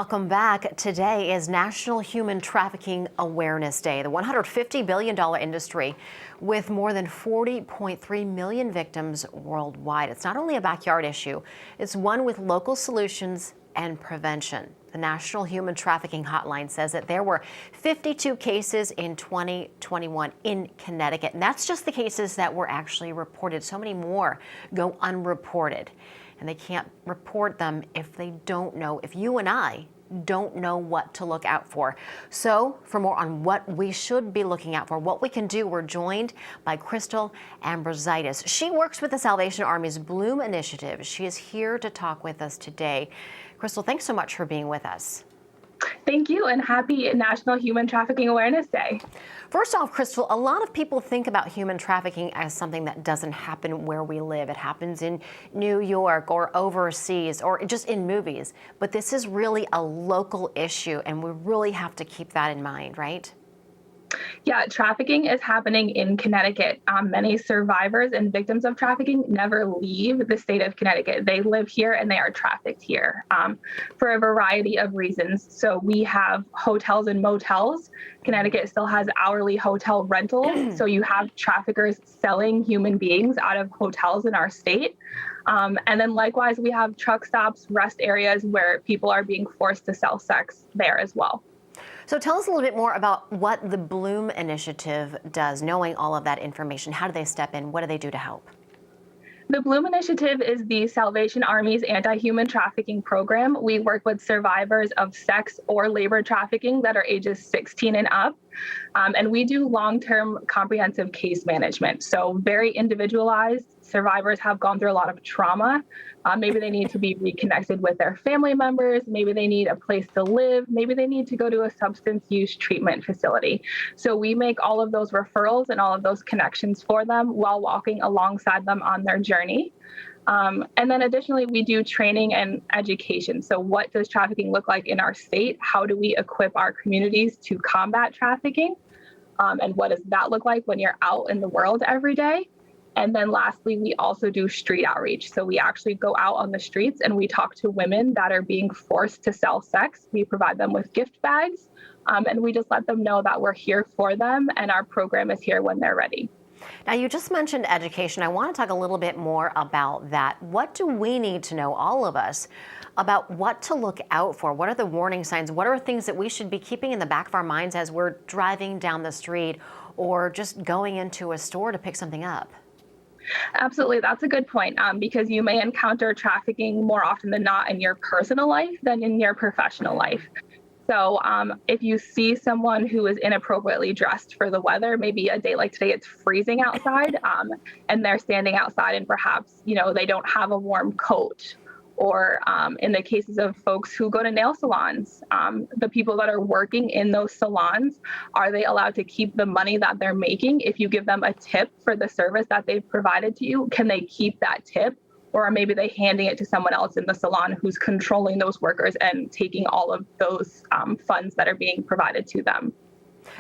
Welcome back. Today is National Human Trafficking Awareness Day, the $150 billion industry with more than 40.3 million victims worldwide. It's not only a backyard issue, it's one with local solutions and prevention. The National Human Trafficking Hotline says that there were 52 cases in 2021 in Connecticut, and that's just the cases that were actually reported. So many more go unreported. And they can't report them if they don't know, if you and I don't know what to look out for. So for more on what we should be looking out for, what we can do, we're joined by Krystal Ambrozaitis. She works with the Salvation Army's Bloom Initiative. She is here to talk with us today. Krystal, thanks so much for being with us. Thank you, and happy National Human Trafficking Awareness Day. First off, Krystal, a lot of people think about human trafficking as something that doesn't happen where we live. It happens in New York or overseas or just in movies. But this is really a local issue, and we really have to keep that in mind, right? Yeah, trafficking is happening in Connecticut. Many survivors and victims of trafficking never leave the state of Connecticut. They live here and they are trafficked here for a variety of reasons. So we have hotels and motels. Connecticut still has hourly hotel rentals. So you have traffickers selling human beings out of hotels in our state. And then likewise, we have truck stops, rest areas where people are being forced to sell sex there as well. So tell us a little bit more about what the Bloom Initiative does, knowing all of that information. How do they step in? What do they do to help? The Bloom Initiative is the Salvation Army's anti-human trafficking program. We work with survivors of sex or labor trafficking that are ages 16 and up. And we do long-term comprehensive case management. So very individualized. Survivors have gone through a lot of trauma. Maybe they need to be reconnected with their family members. Maybe they need a place to live. Maybe they need to go to a substance use treatment facility. So we make all of those referrals and all of those connections for them while walking alongside them on their journey. And then additionally, we do training and education. So what does trafficking look like in our state? How do we equip our communities to combat trafficking? And what does that look like when you're out in the world every day? And then lastly, we also do street outreach. So we actually go out on the streets and we talk to women that are being forced to sell sex. We provide them with gift bags, and we just let them know that we're here for them and our program is here when they're ready. Now, you just mentioned education. I want to talk a little bit more about that. What do we need to know, all of us, about what to look out for? What are the warning signs? What are things that we should be keeping in the back of our minds as we're driving down the street or just going into a store to pick something up? Absolutely. That's a good point, because you may encounter trafficking more often than not in your personal life than in your professional life. So if you see someone who is inappropriately dressed for the weather, maybe a day like today, it's freezing outside, and they're standing outside and perhaps, they don't have a warm coat. Or in the cases of folks who go to nail salons, the people that are working in those salons, are they allowed to keep the money that they're making? If you give them a tip for the service that they've provided to you, can they keep that tip? Or maybe they handing it to someone else in the salon who's controlling those workers and taking all of those funds that are being provided to them.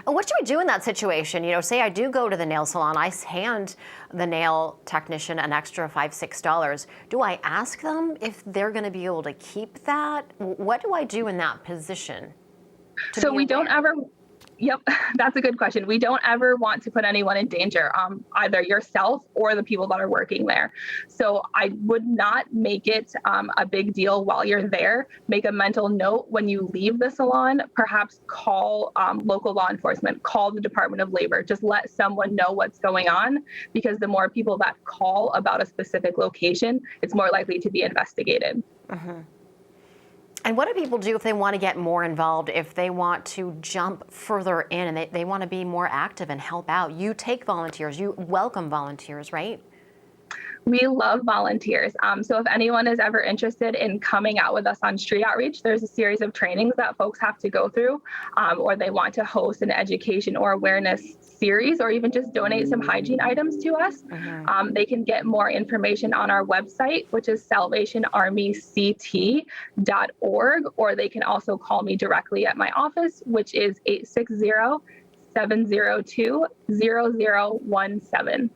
And what do we do in that situation? Say I do go to the nail salon, I hand the nail technician an extra $5, $6. Do I ask them if they're going to be able to keep that? What do I do in that position? So we don't ever. Yep, that's a good question. We don't ever want to put anyone in danger, either yourself or the people that are working there. So I would not make it a big deal while you're there. Make a mental note when you leave the salon, perhaps call local law enforcement, call the Department of Labor, just let someone know what's going on, because the more people that call about a specific location, it's more likely to be investigated. Mm-hmm. And what do people do if they want to get more involved, if they want to jump further in and they want to be more active and help out? You take volunteers, you welcome volunteers, right? We love volunteers. So if anyone is ever interested in coming out with us on street outreach, there's a series of trainings that folks have to go through, or they want to host an education or awareness series, or even just donate some hygiene items to us. Mm-hmm. They can get more information on our website, which is salvationarmyct.org, or they can also call me directly at my office, which is 860-702-0017.